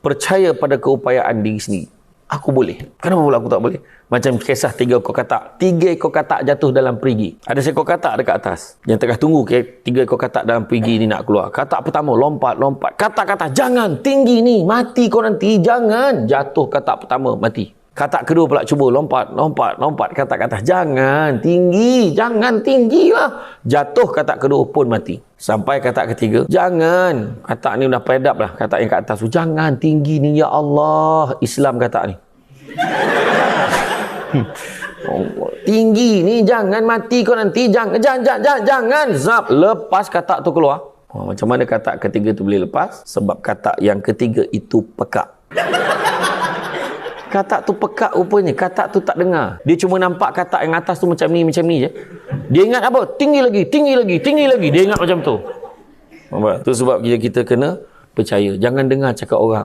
percaya pada keupayaan diri sendiri. Aku boleh. Kenapa pula aku tak boleh? Macam kisah 3 ekor katak. 3 ekor katak jatuh dalam perigi. Ada seekor katak dekat atas yang tengah tunggu 3 ekor katak dalam perigi ni nak keluar. Katak pertama lompat. Katak kata, jangan, tinggi ni, mati kau nanti, jangan. Jatuh katak pertama, mati. Katak kedua pula cuba lompat. Katak kata, jangan, tinggi lah. Jatuh katak kedua pun mati. Sampai katak ketiga, jangan. Katak ni dah fed up lah. Katak yang kat atas tu, jangan, tinggi ni, ya Allah. Islam katak ni. Tinggi ni, jangan, mati kau nanti, jangan. Zap, lepas katak tu keluar. Macam mana katak ketiga tu boleh lepas? Sebab katak yang ketiga itu pekak. Katak tu pekak rupanya. Katak tu tak dengar. Dia cuma nampak katak yang atas tu macam ni je. Dia ingat apa? Tinggi lagi. Dia ingat macam tu. Tu sebab kita kena percaya. Jangan dengar cakap orang.